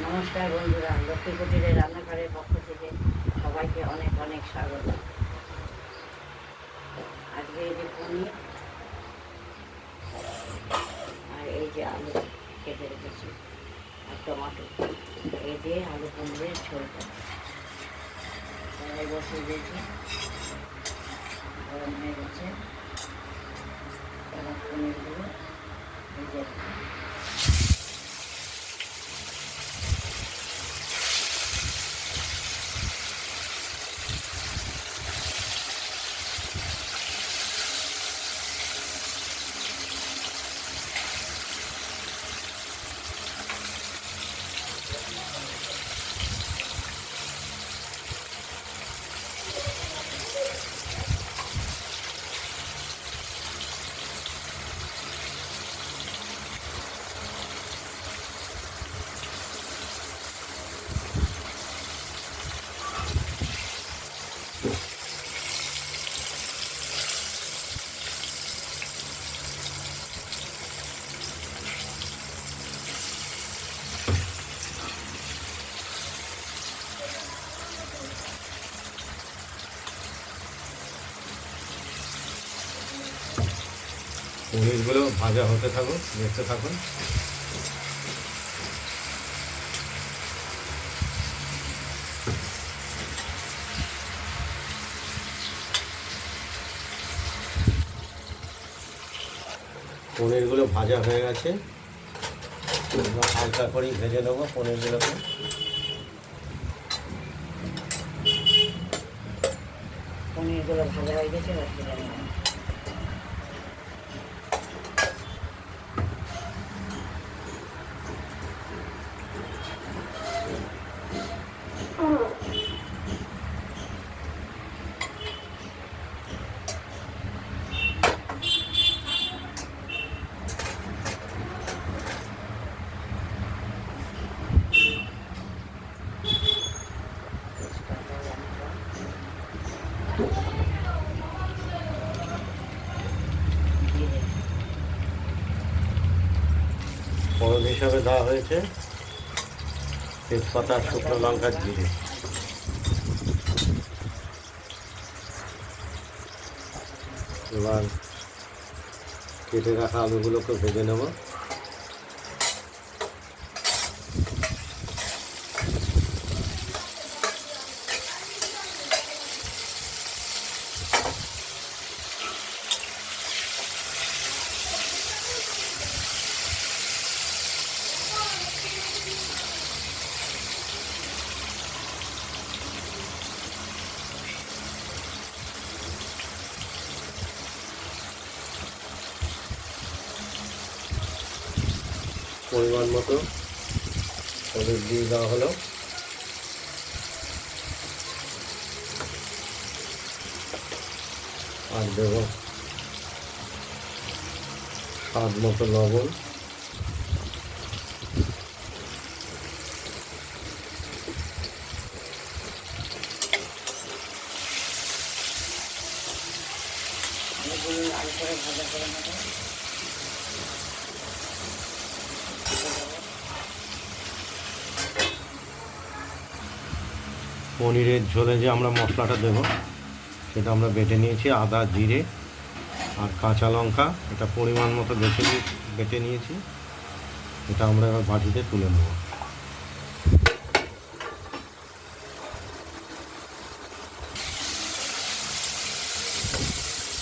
নমস্কার বন্ধুরা, লক্ষ্মী কুটিরের রান্নাঘরের পক্ষ থেকে সবাইকে অনেক অনেক স্বাগত। আজকে এই যে পনির আর এই যে আলু কেটে রেখেছি আর টমাটো, এই দিয়ে আলু পনিরের ঝোলটা কড়াই বসিয়ে দিয়েছি, গরম হয়ে গেছে। এবার পনিরগুলো ভেজে পনিরগুলো ভাজা হতে থাকুন, দেখতে থাকুন। পনিরগুলো ভাজা হয়ে গেছে, হালকা করে ভেজে নেবো পনিরগুলোকে। পনিরগুলো ভাজা হয়ে গেছে, এবার তুলে নেব। ফোড়ন হিসাবে দেওয়া হয়েছে তেজপাতা, শুকনো লঙ্কা, জিরে। এবার কেটে রাখা আলুগুলোকে ভেজে নেব। পরিমাণ মতো হলুদ দিয়ে দেওয়া হলো, আর দেব স্বাদ মতো লবণ। আলুগুলো লাল করে ভাজা করে নেব। পনিরের ঝোলে যে আমরা মশলাটা দেব সেটা আমরা বেটে নিয়েছি, আদা, জিরে আর কাঁচা লঙ্কা। এটা পরিমাণ মতো বেটে নিয়েছি। এটা আমরা এবার বাটিতে তুলে নেব।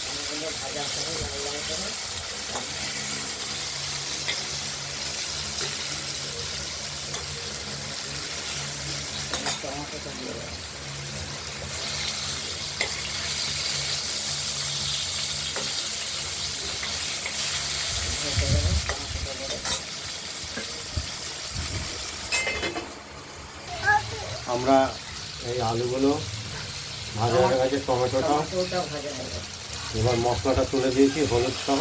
আলুগুলো ভাজা করে লাল লাল করে টমাটোটা দিয়ে দেবো। আমরা এই আলুগুলো ভাজা হয়ে গেছে, টমেটোটাও ভাজা হয়ে গেছে। এবার মশলাটা তুলে দিয়েছি, হলুদ সহ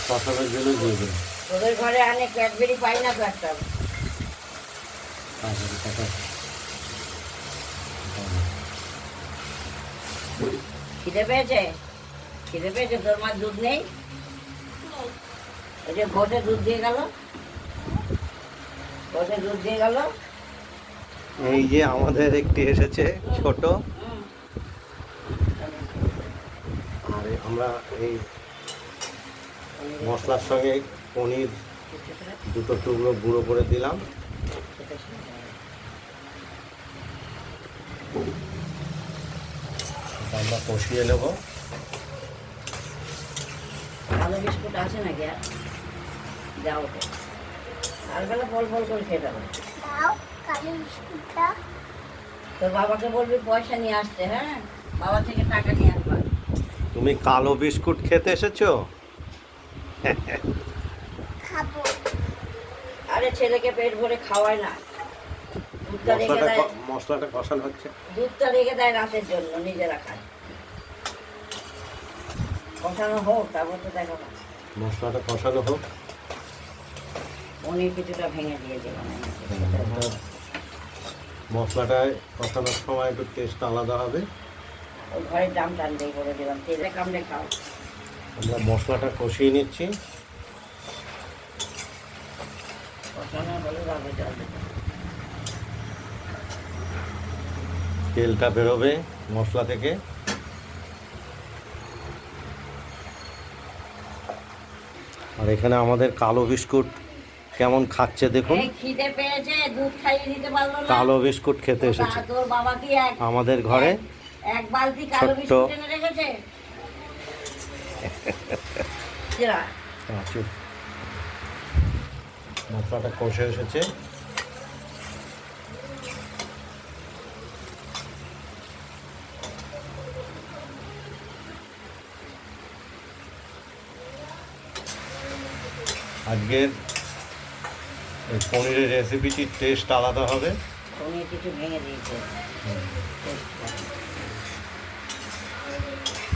কষানোর জন্য দিয়ে দিন। তোদের ঘরে অনেক ক্যাডবেরি পাই না তো একটা? খিদে পেয়েছে? খিদে পেয়েছে? তোর মার দুধ নেই? ওই যে ঘটে দুধ দিয়ে গেল। বসে দুধ দিয়ে গেল। এই যে আমাদের একটি এসেছে ছোট, আর আমরা এই মশলার সঙ্গে পনির দুটো টুকরো গুঁড়ো করে দিলাম। আমরা কষিয়ে নেব। কালো বিস্কুট আছে নাকি? আর যাও তো, আর বেলা ফল ফল করে খেয়ে দেবো। তোর বাবাকে বলবি পয়সা নিয়ে আসতে। হ্যাঁ, বাবা থেকে টাকা নিয়ে আসবা। তুমি কালো বিস্কুট খেতে এসেছো? আরে ছেলেকে পেট ভরে খাওয়ায় না, দুধটা রেখে দেয়। মশলাটা কষানো হচ্ছে। দুধটা রেখে দেয় রাতের জন্য, নিজেরা খায়। কষানো হোক, তারপর তো দেখাবো। মশলাটা কষানো হোক। পনির কিছুটা ভেঙে দিয়ে দেবেন। মশলাটায় কষানোর সময় একটু টেস্ট আলাদা হবে। ওই ঘরের দাম টান দিয়ে বলে দিলাম, তেলে কামড়ে খাও। আমরা মশলাটা কষিয়ে নিচ্ছি। কষানো হলে যাবে, জল দেবে। তেলটা বেরোবে মশলা থেকে। আর এখানে আমাদের কালো বিস্কুট কেমন খাচ্ছে দেখুন। এই খিদে পেয়েছে, দুধ খাইয়ে দিতে পারলো না। কালো বিস্কুট খেতে এসেছে তোর বাবা কি আমাদের ঘরে। এক বালতি কালো ছোট্ট। বিস্কুট এনে রেখেছে। চুপ। মশলাটা কষে এসেছে। আজকের এই পনিরের রেসিপিটির টেস্ট আলাদা হবে। পনির কিছু ভেঙে দিয়েছে,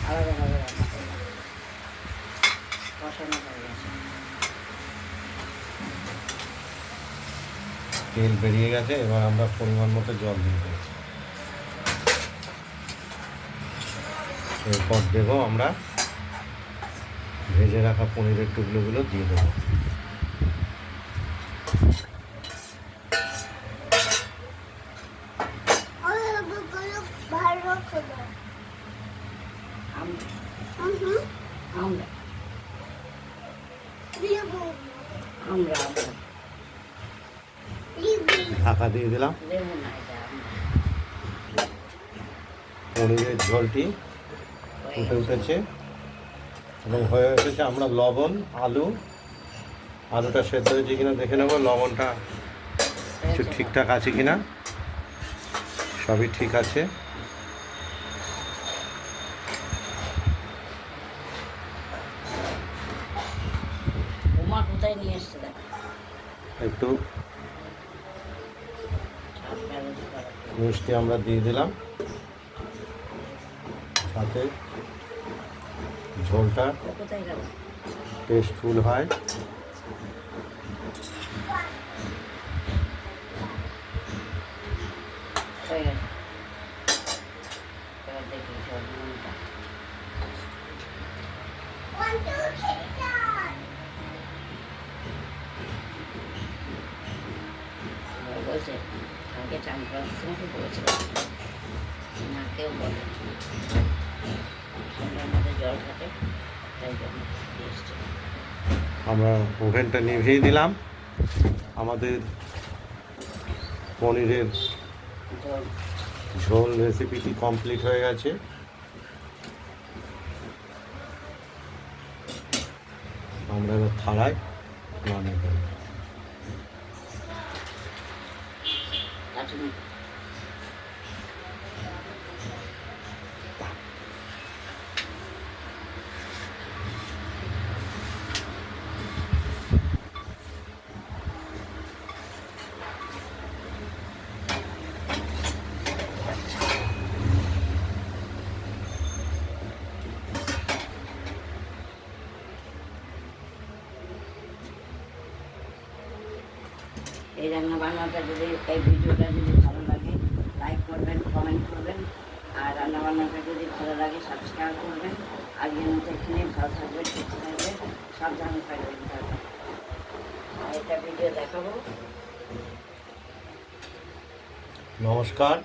আলাদা হবে। কষানো হয়ে গেছে। তেল বেরিয়ে গেছে, এবার আমরা পরিমাণ মতো জল দিয়ে দেবো। এরপর দেবো আমরা ভেজে রাখা পনিরের টুকরোগুলো দিয়ে দেবো। ঢাকা দিয়ে দিলাম। পনিরের ঝোলটি ফুটে উঠেছে এবং হয়ে এসেছে। আমরা লবণ, আলুটা সেদ্ধ হয়েছে কিনা দেখে নেব। লবণটা একটু ঠিকঠাক আছে কিনা। সবই ঠিক আছে। কোথায় নিয়ে এসছে একটু মিষ্টি আমরা দিয়ে দিলাম, সাথে ঝোলটা টেস্টফুল হয়। বলছে আগে চান করার সময় বলেছিলাম না, কেউ বলে ঠান্ডার মধ্যে জল থাকে, তাই জন্য এসছে। আমরা ওভেনটা নিভিয়ে দিলাম। আমাদের পনিরের ঝোল রেসিপিটি কমপ্লিট হয়ে গেছে। আমরা এবার থালায় নামিয়ে দেব। এই রান্না বান্নাটা যদি, এই ভিডিওটা যদি ভালো লাগে লাইক করবেন, কমেন্ট করবেন, আর রান্না বান্নাটা যদি ভালো লাগে সাবস্ক্রাইব করবেন। আজকের মতো এখানে ভালো থাকবেন, সুস্থ থাকবেন, সাবধানে থাকবেন। আর একটা ভিডিও দেখাবো। নমস্কার।